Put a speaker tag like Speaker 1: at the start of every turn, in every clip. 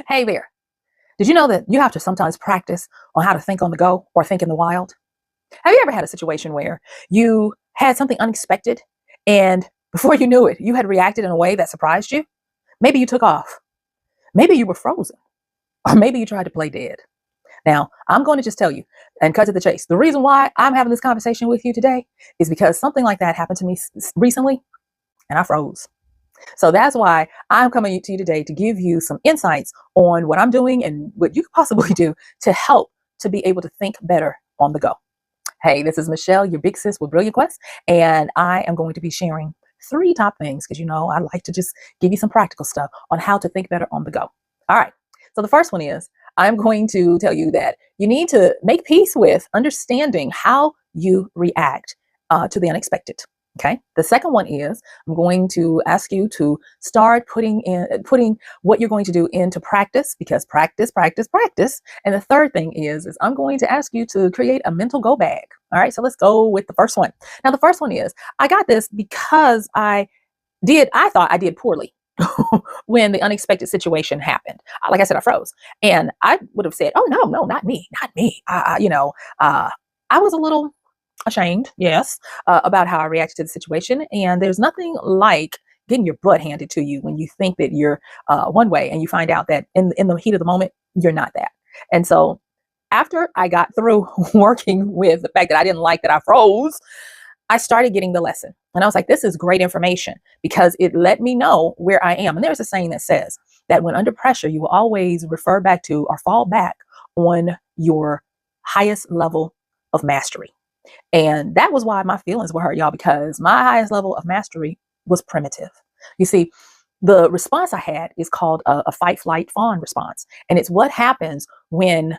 Speaker 1: Hey there. Did you know that you have to sometimes practice on how to think on the go or think in the wild? Have you ever had a situation where you had something unexpected and before you knew it, you had reacted in a way that surprised you? Maybe you took off. Maybe you were frozen. Or maybe you tried to play dead. Now, I'm going to just tell you and cut to the chase. The reason why I'm having this conversation with you today is because something like that happened to me recently and I froze. So that's why I'm coming to you today to give you some insights on what I'm doing and what you could possibly do to help to be able to think better on the go. Hey, this is Michelle, your big sis with Brilliant Quest, and I am going to be sharing three top things because I like to just give you some practical stuff on how to think better on the go. All right. So the first one is I'm going to tell you that you need to make peace with understanding how you react to the unexpected. Okay. The second one is I'm going to ask you to start putting what you're going to do into practice because practice, practice, practice. And the third thing is I'm going to ask you to create a mental go bag. All right. So let's go with the first one. Now, the first one is I got this because I thought I did poorly when the unexpected situation happened. Like I said, I froze and I would have said, oh, no, not me, not me. I was a little ashamed, yes, about how I reacted to the situation. And there's nothing like getting your butt handed to you when you think that you're one way and you find out that in the heat of the moment, you're not that. And so after I got through working with the fact that I didn't like that I froze, I started getting the lesson. And I was like, this is great information because it let me know where I am. And there's a saying that says that when under pressure, you will always refer back to or fall back on your highest level of mastery. And that was why my feelings were hurt, y'all, because my highest level of mastery was primitive. You see, the response I had is called a fight, flight, fawn response. And it's what happens when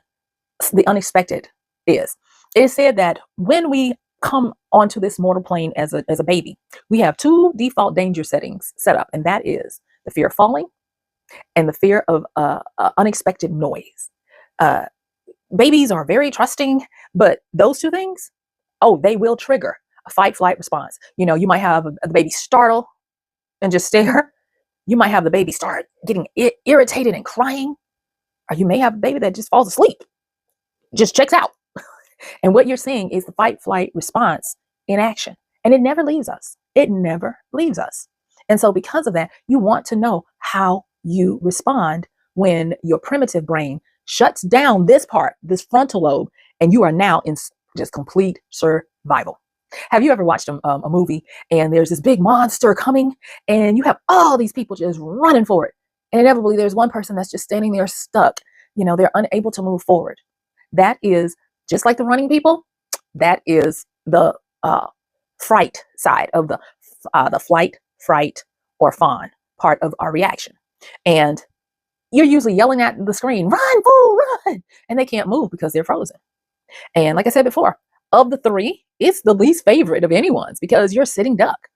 Speaker 1: the unexpected is. It is said that when we come onto this mortal plane as a baby, we have two default danger settings set up. And that is the fear of falling and the fear of unexpected noise. Babies are very trusting, but those two things, oh, they will trigger a fight flight response. You might have the baby startle and just stare. You might have the baby start getting irritated and crying, or you may have a baby that just falls asleep, just checks out. And what you're seeing is the fight flight response in action. And it never leaves us. It never leaves us. And so because of that, you want to know how you respond when your primitive brain shuts down this part, this frontal lobe, and you are now in just complete survival. Have you ever watched a movie and there's this big monster coming and you have all these people just running for it? And inevitably there's one person that's just standing there stuck. They're unable to move forward. That is just like the running people. That is the fright side of the flight, fright, or fawn part of our reaction. And you're usually yelling at the screen, run, fool, run. And they can't move because they're frozen. And like I said before, of the three, it's the least favorite of anyone's because you're sitting duck.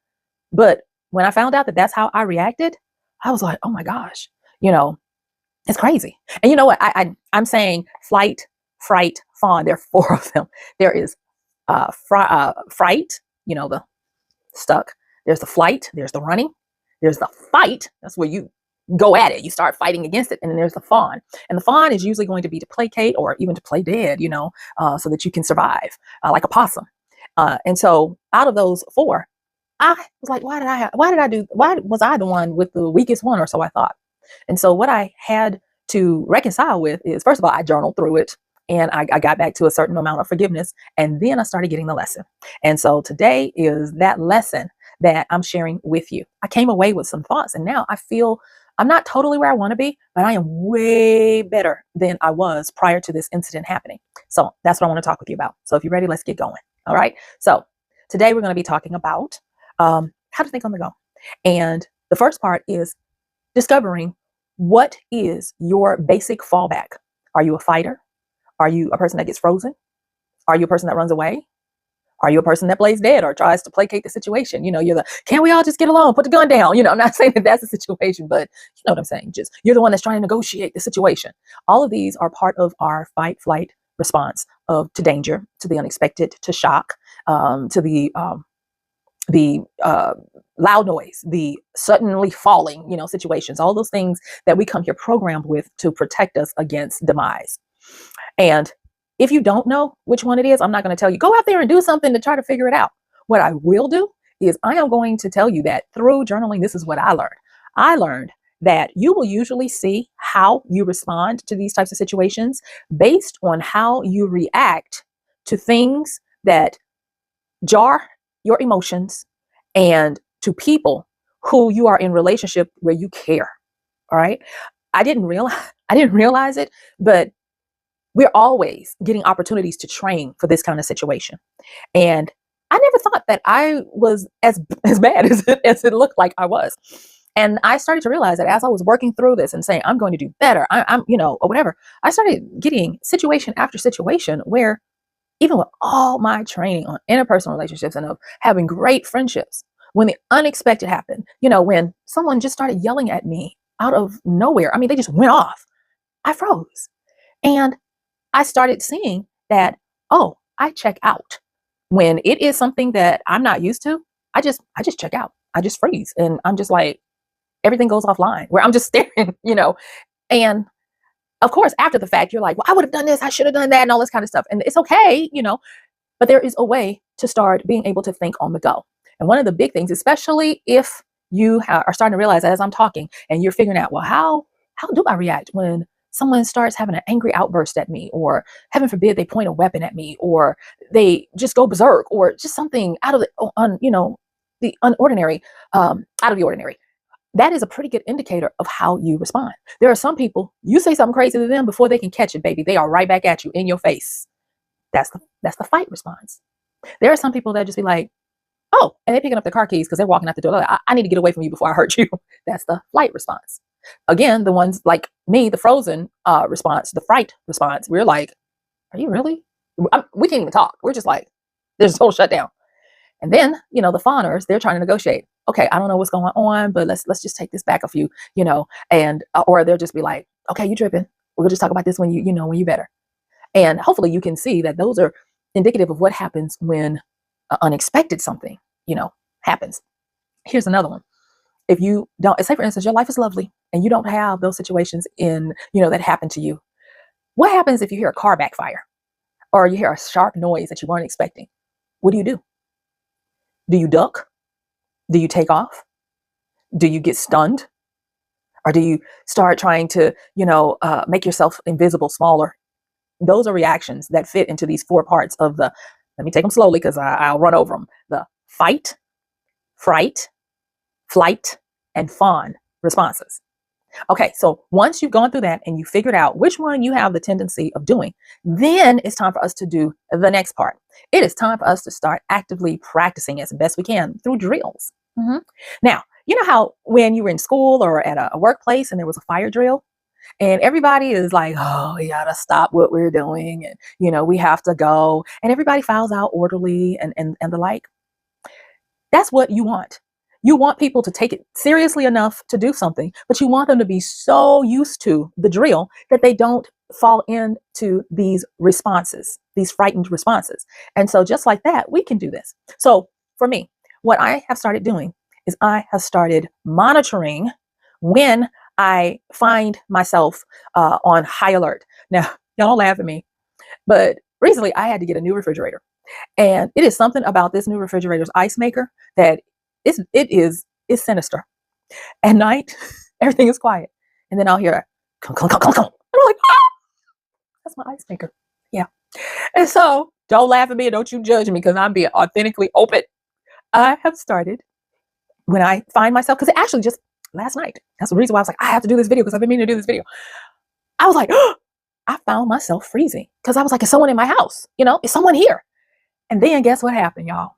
Speaker 1: But when I found out that that's how I reacted, I was like, oh my gosh, it's crazy. And you know what? I'm saying flight, fright, fawn. There are four of them. There is fright, the stuck. There's the flight. There's the running. There's the fight. That's where you go at it. You start fighting against it. And then there's the fawn. And the fawn is usually going to be to placate or even to play dead, so that you can survive like a possum. And so out of those four, I was like, why was I the one with the weakest one? Or so I thought. And so what I had to reconcile with is, first of all, I journaled through it and I got back to a certain amount of forgiveness. And then I started getting the lesson. And so today is that lesson that I'm sharing with you. I came away with some thoughts and now I feel I'm not totally where I want to be, but I am way better than I was prior to this incident happening. So that's what I want to talk with you about. So if you're ready, let's get going. All right. So today we're going to be talking about how to think on the go. And the first part is discovering what is your basic fallback. Are you a fighter? Are you a person that gets frozen? Are you a person that runs away? Are you a person that plays dead or tries to placate the situation? You're can't we all just get along, put the gun down? I'm not saying that that's the situation, but you know what I'm saying? Just you're the one that's trying to negotiate the situation. All of these are part of our fight, flight response to danger, to the unexpected, to shock, to the the loud noise, the suddenly falling, situations, all those things that we come here programmed with to protect us against demise. And if you don't know which one it is, I'm not going to tell you, go out there and do something to try to figure it out. What I will do is I am going to tell you that through journaling, this is what I learned. I learned that you will usually see how you respond to these types of situations based on how you react to things that jar your emotions and to people who you are in relationship where you care. All right. I didn't realize I didn't realize it, but we're always getting opportunities to train for this kind of situation. And I never thought that I was as bad as it looked like I was. And I started to realize that as I was working through this and saying, I'm going to do better, I'm, or whatever, I started getting situation after situation where even with all my training on interpersonal relationships and of having great friendships, when the unexpected happened, when someone just started yelling at me out of nowhere, I mean, they just went off. I froze. And I started seeing that, oh, I check out. When it is something that I'm not used to, I just check out. I just freeze. And I'm just like, everything goes offline where I'm just staring, and of course, after the fact, you're like, well, I would have done this, I should have done that, and all this kind of stuff. And it's okay, but there is a way to start being able to think on the go. And one of the big things, especially if you are starting to realize as I'm talking and you're figuring out, well, how do I react when someone starts having an angry outburst at me, or heaven forbid, they point a weapon at me, or they just go berserk, or just something out of the unordinary, out of the ordinary. That is a pretty good indicator of how you respond. There are some people, you say something crazy to them before they can catch it, baby, they are right back at you in your face. That's the fight response. There are some people that just be like, oh, and they're picking up their car keys because they're walking out the door. Like, I need to get away from you before I hurt you. That's the flight response. Again, the ones like me, the frozen response, the fright response, we're like, are you really? We can't even talk. We're just like, there's a whole shutdown. And then, the fawners, they're trying to negotiate. Okay, I don't know what's going on, but let's just take this back a few, and or they'll just be like, okay, you tripping. We'll just talk about this when when you better. And hopefully you can see that those are indicative of what happens when unexpected something, happens. Here's another one. If you don't, say for instance, your life is lovely and you don't have those situations that happen to you. What happens if you hear a car backfire or you hear a sharp noise that you weren't expecting? What do? Do you duck? Do you take off? Do you get stunned? Or do you start trying to, make yourself invisible, smaller? Those are reactions that fit into these 4 parts of let me take them slowly because I'll run over them. The fight, fright, flight, and fawn responses. Okay, so once you've gone through that and you figured out which one you have the tendency of doing, then it's time for us to do the next part. It is time for us to start actively practicing as best we can through drills. Now, you know how when you were in school or at a workplace and there was a fire drill and everybody is like, oh, we gotta stop what we're doing and, we have to go, and everybody files out orderly and the like. That's what you want. You want people to take it seriously enough to do something, but you want them to be so used to the drill that they don't fall into these responses, these frightened responses. And so just like that, we can do this. So for me, what I have started doing is I have started monitoring when I find myself on high alert. Now, y'all don't laugh at me, but recently I had to get a new refrigerator. And it is something about this new refrigerator's ice maker that it's sinister. At night, everything is quiet. And then I'll hear clunk, clunk, clunk, clunk, clunk. And I'm like, ah, that's my ice maker. Yeah. And so don't laugh at me and don't you judge me because I'm being authentically open. I have started when I find myself, because actually just last night, that's the reason why I was like, I have to do this video because I've been meaning to do this video. I was like, oh, I found myself freezing because I was like, is someone in my house? Is someone here? And then guess what happened, y'all?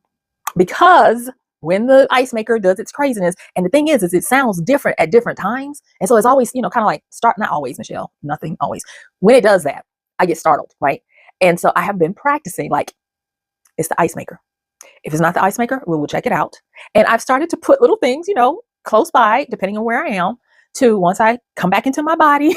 Speaker 1: Because when the ice maker does its craziness, and the thing is it sounds different at different times. And so it's always, kind of like not always, Michelle, nothing always. When it does that, I get startled, right? And so I have been practicing, like, it's the ice maker. If it's not the ice maker, we will check it out. And I've started to put little things, close by, depending on where I am, to once I come back into my body,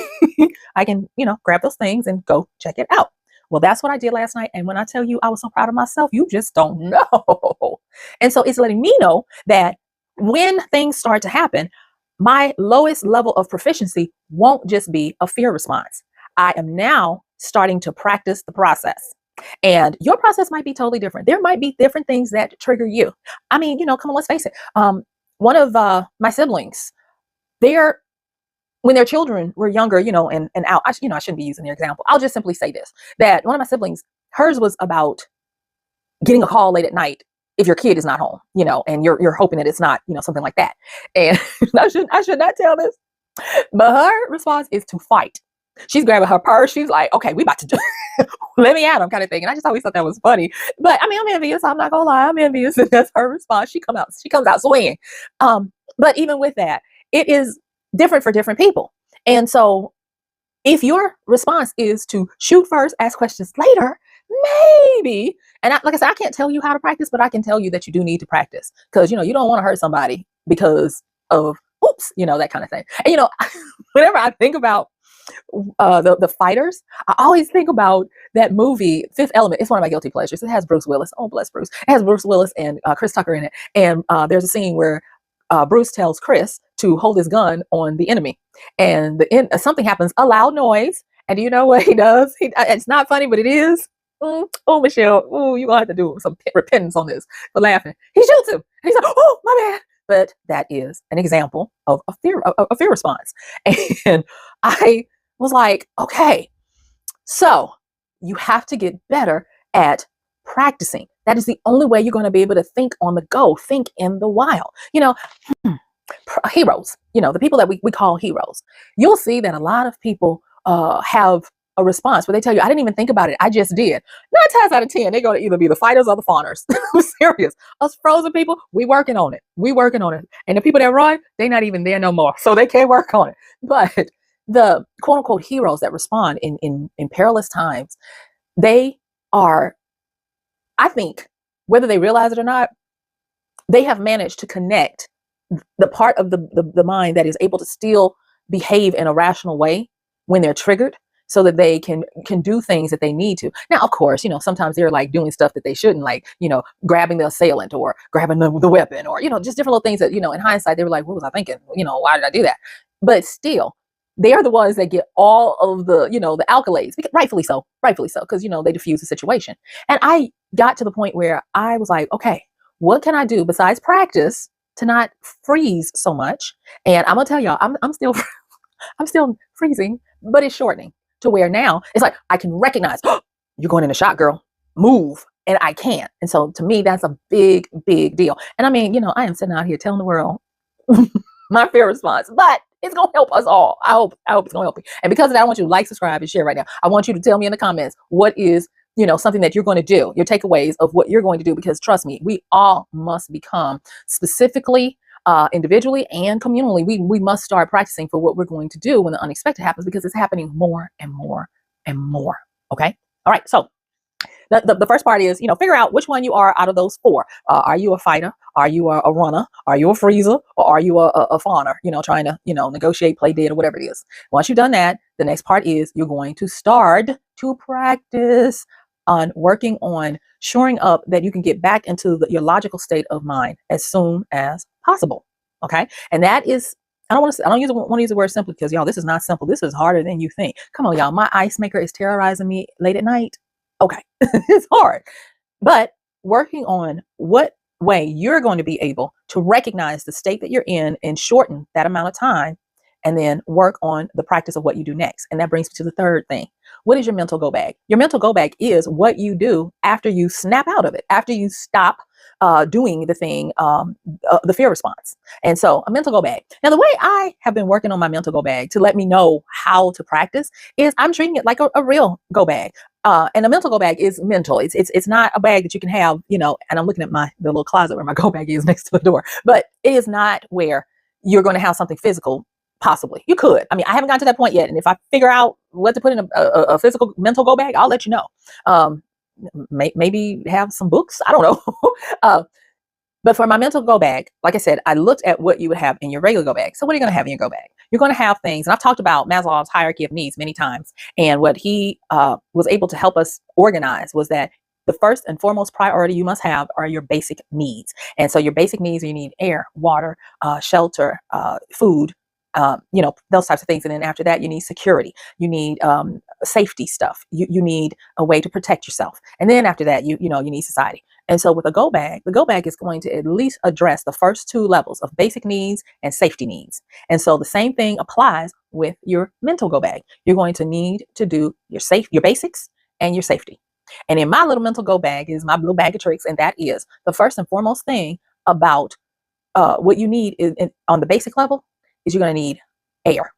Speaker 1: I can, grab those things and go check it out. Well, that's what I did last night. And when I tell you I was so proud of myself, you just don't know. And so it's letting me know that when things start to happen, my lowest level of proficiency won't just be a fear response. I am now starting to practice the process. And your process might be totally different. There might be different things that trigger you. I mean, come on, let's face it. One of my siblings, they're when their children were younger, and out, I shouldn't be using their example. I'll just simply say this, that one of my siblings, hers was about getting a call late at night if your kid is not home, and you're hoping that it's not, something like that. And I should not tell this, but her response is to fight. She's grabbing her purse. She's like, okay, we about to do let me at him kind of thing. And I just always thought that was funny. But I mean, I'm envious. I'm not gonna lie. I'm envious. And that's her response. She comes out swinging. But even with that, it is different for different people. And so if your response is to shoot first, ask questions later, maybe, and like I said, I can't tell you how to practice, but I can tell you that you do need to practice, because, you don't want to hurt somebody because of, oops, that kind of thing. And, whenever I think about the fighters, I always think about that movie, Fifth Element. It's one of my guilty pleasures. It has Bruce Willis. Oh, bless Bruce. It has Bruce Willis and Chris Tucker in it. And there's a scene where Bruce tells Chris to hold his gun on the enemy, and something happens, a loud noise, and do you know what he does? It's not funny, but it is. Oh, Michelle, you're gonna have to do some repentance on this for laughing. He shoots him, and he's like, "Oh, my bad." But that is an example of a fear response, and I was like, okay, so you have to get better at practicing. That is the only way you're going to be able to think on the go, think in the wild. Heroes, the people that we call heroes. You'll see that a lot of people have a response where they tell you, I didn't even think about it, I just did. 9 times out of 10, they're going to either be the fighters or the fawners. I'm serious. Us frozen people, we working on it. And the people that run, they're not even there no more, so they can't work on it. But the quote unquote heroes that respond in perilous times, they are, I think, whether they realize it or not, they have managed to connect the part of the mind that is able to still behave in a rational way when they're triggered, so that they can do things that they need to. Now, of course, sometimes they're like doing stuff that they shouldn't, like, grabbing the assailant or grabbing the weapon, or, just different little things that, in hindsight, they were like, what was I thinking? Why did I do that? But still, they are the ones that get all of the, the accolades, rightfully so, because, they diffuse the situation. And I got to the point where I was like, okay, what can I do besides practice to not freeze so much? And I'm gonna tell y'all, I'm still I'm still freezing, but it's shortening to where now it's like I can recognize, oh, you're going in a shot, girl, move. And I can't. And so to me, that's a big, big deal. And I mean, I am sitting out here telling the world my fear response, but it's going to help us all. I hope it's going to help you. And because of that, I want you to like, subscribe, and share right now. I want you to tell me in the comments, what is, something that you're going to do, your takeaways of what you're going to do, because trust me, we all must become, specifically, individually and communally, we must start practicing for what we're going to do when the unexpected happens, because it's happening more and more and more. Okay. All right. So the first part is, figure out which one you are out of those 4. Are you a fighter? Are you a runner? Are you a freezer? Or are you a fawner, trying to, negotiate, play dead, or whatever it is? Once you've done that, the next part is you're going to start to practice on working on shoring up that you can get back into your logical state of mind as soon as possible. Okay. And that is, I don't want to use the word simple, because y'all, this is not simple. This is harder than you think. Come on, y'all. My ice maker is terrorizing me late at night. Okay. It's hard, but working on what way you're going to be able to recognize the state that you're in and shorten that amount of time, and then work on the practice of what you do next. And that brings me to the third thing. What is your mental go bag? Your mental go bag is what you do after you snap out of it, after you stop doing the thing, the fear response. And so a mental go bag. Now, the way I have been working on my mental go bag to let me know how to practice is I'm treating it like a real go bag. And a mental go bag is mental. It's not a bag that you can have, and I'm looking at the little closet where my go bag is next to the door, but it is not where you're going to have something physical. Possibly. You could. I mean, I haven't gotten to that point yet. And if I figure out what to put in a physical mental go bag, I'll let you know. Maybe have some books. I don't know. But for my mental go bag, like I said, I looked at what you would have in your regular go bag. So what are you going to have in your go bag? You're going to have things, and I've talked about Maslow's hierarchy of needs many times. And what he was able to help us organize was that the first and foremost priority you must have are your basic needs. And so your basic needs, you need air, water, shelter, food, those types of things. And then after that, you need security. You need safety stuff. You need a way to protect yourself. And then after that, you need society. And so with a go bag, the go bag is going to at least address the first two levels of basic needs and safety needs. And so the same thing applies with your mental go bag. You're going to need to do your basics and your safety. And in my little mental go bag is my little bag of tricks. And that is the first and foremost thing about what you need on the basic level is you're going to need air.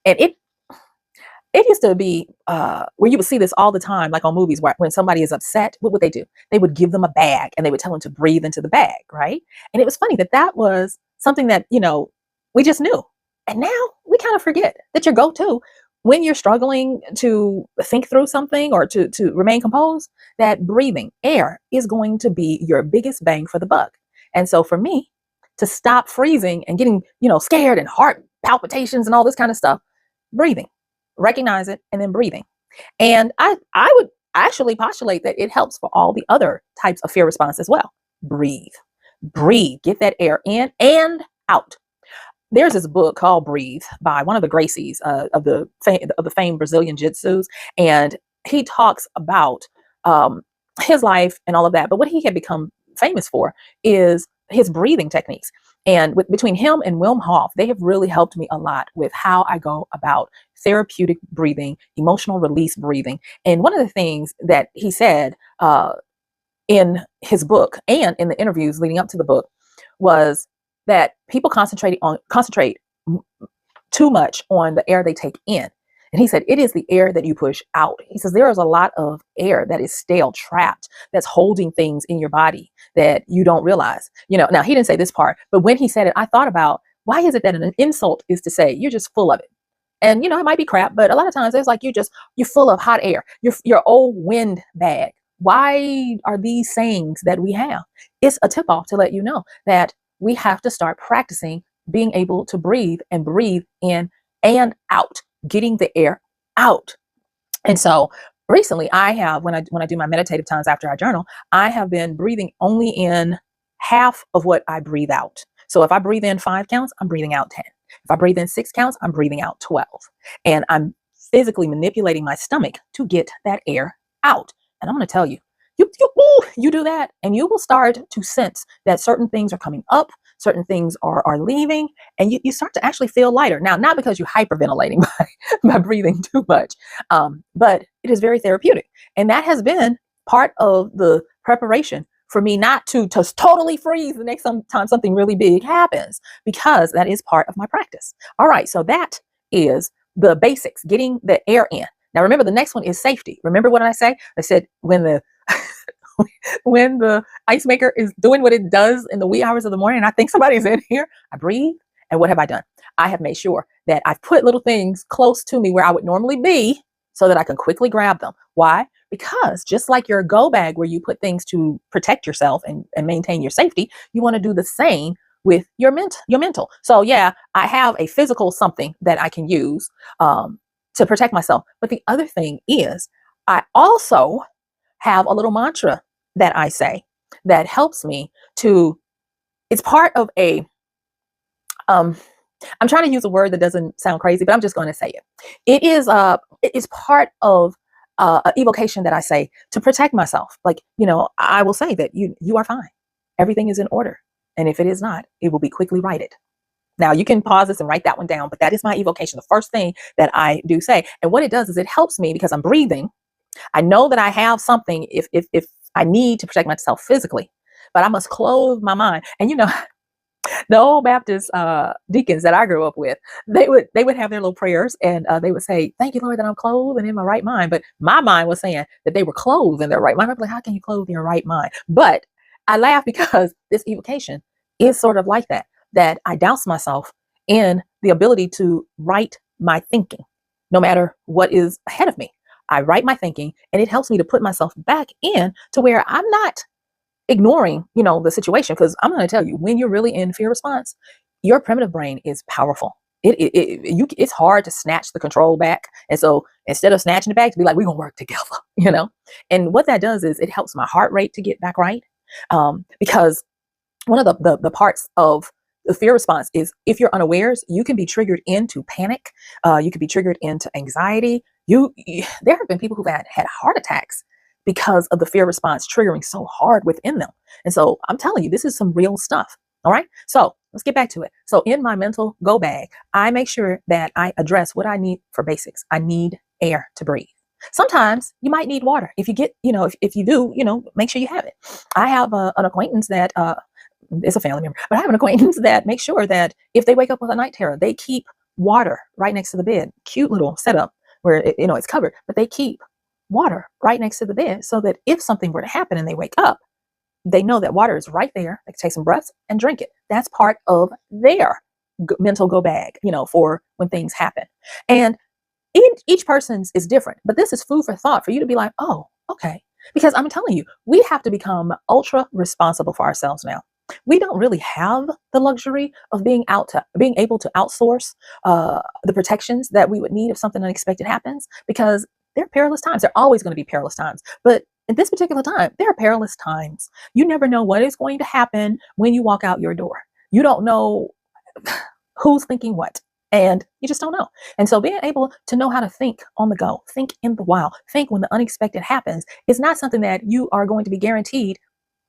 Speaker 1: And it used to be where you would see this all the time, like on movies, where when somebody is upset, what would they do? They would give them a bag and they would tell them to breathe into the bag, right? And it was funny that was something that, we just knew. And now we kind of forget that your go-to when you're struggling to think through something or to remain composed, that breathing air is going to be your biggest bang for the buck. And so for me to stop freezing and getting, scared and heart palpitations and all this kind of stuff, breathing, recognize it, and then breathing. And I would actually postulate that it helps for all the other types of fear response as well. Breathe, get that air in and out. There's this book called Breathe by one of the Gracies of the famed Brazilian Jitsus, and he talks about his life and all of that. But what he had become famous for is his breathing techniques. And between him and Wim Hof, they have really helped me a lot with how I go about therapeutic breathing, emotional release breathing. And one of the things that he said in his book and in the interviews leading up to the book was that people concentrate too much on the air they take in. And he said, it is the air that you push out. He says, there is a lot of air that is stale, trapped, that's holding things in your body that you don't realize. Now he didn't say this part, but when he said it, I thought about, why is it that an insult is to say you're just full of it? And, it might be crap, but a lot of times it's like, you're full of hot air. You're old wind bag. Why are these sayings that we have? It's a tip off to let you know that we have to start practicing being able to breathe in and out, getting the air out. And so recently I have, when I do my meditative times after I journal, I have been breathing only in half of what I breathe out. So if I breathe in 5 counts, I'm breathing out 10. If I breathe in 6 counts, I'm breathing out 12. And I'm physically manipulating my stomach to get that air out. And I'm going to tell you, you do that and you will start to sense that certain things are coming up, certain things are leaving, and you start to actually feel lighter. Now, not because you're hyperventilating by breathing too much, but it is very therapeutic. And that has been part of the preparation for me not to totally freeze the next time something really big happens, because that is part of my practice. All right, so that is the basics, getting the air in. Now, remember, the next one is safety. Remember what I say? I said when the ice maker is doing what it does in the wee hours of the morning, and I think somebody's in here, I breathe. And what have I done? I have made sure that I've put little things close to me where I would normally be so that I can quickly grab them. Why? Because just like your go bag where you put things to protect yourself and maintain your safety, you want to do the same with your mental. So yeah, I have a physical something that I can use to protect myself. But the other thing is I also have a little mantra that I say that helps me it's part of I'm trying to use a word that doesn't sound crazy, but I'm just going to say it. It is part of an evocation that I say to protect myself. Like, I will say that you are fine. Everything is in order. And if it is not, it will be quickly righted. Now you can pause this and write that one down, but that is my evocation. The first thing that I do say, and what it does is it helps me because I'm breathing. I know that I have something if I need to protect myself physically, but I must clothe my mind. And the old Baptist deacons that I grew up with, they would have their little prayers, and they would say, "Thank you, Lord, that I'm clothed and in my right mind." But my mind was saying that they were clothed in their right mind. I'm like, how can you clothe your right mind? But I laugh because this evocation is sort of like that I douse myself in the ability to write my thinking, no matter what is ahead of me. I write my thinking, and it helps me to put myself back in to where I'm not ignoring, the situation. Because I'm going to tell you, when you're really in fear response, your primitive brain is powerful. It's hard to snatch the control back. And so instead of snatching it back, to be like, we're gonna work together, you know? And what that does is it helps my heart rate to get back right. Because one of the parts of the fear response is, if you're unawares, you can be triggered into panic. You can be triggered into anxiety. There have been people who've had heart attacks because of the fear response triggering so hard within them. And so I'm telling you, this is some real stuff. All right. So let's get back to it. So in my mental go bag, I make sure that I address what I need for basics. I need air to breathe. Sometimes you might need water. If you get, if you do, make sure you have it. I have an acquaintance that is a family member, but I have an acquaintance that makes sure that if they wake up with a night terror, they keep water right next to the bed. Cute little setup where it's covered, but they keep water right next to the bed so that if something were to happen and they wake up, they know that water is right there. They can take some breaths and drink it. That's part of their mental go bag, for when things happen. And each person's is different, but this is food for thought for you to be like, oh, okay. Because I'm telling you, we have to become ultra responsible for ourselves now. We don't really have the luxury of being able to outsource the protections that we would need if something unexpected happens, because they're perilous times. They're always going to be perilous times. But at this particular time, there are perilous times. You never know what is going to happen when you walk out your door. You don't know who's thinking what, and you just don't know. And so being able to know how to think on the go, think in the wild, think when the unexpected happens is not something that you are going to be guaranteed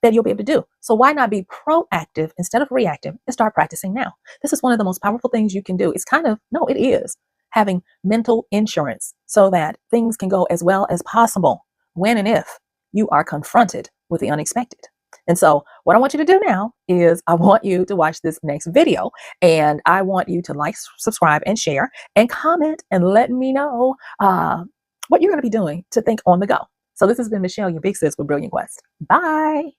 Speaker 1: that you'll be able to do. So why not be proactive instead of reactive and start practicing now? This is one of the most powerful things you can do. It is having mental insurance so that things can go as well as possible when and if you are confronted with the unexpected. And so what I want you to do now is I want you to watch this next video, and I want you to like, subscribe, and share, and comment, and let me know what you're going to be doing to think on the go. So this has been Michelle, your big sis with Brilliant Quest. Bye.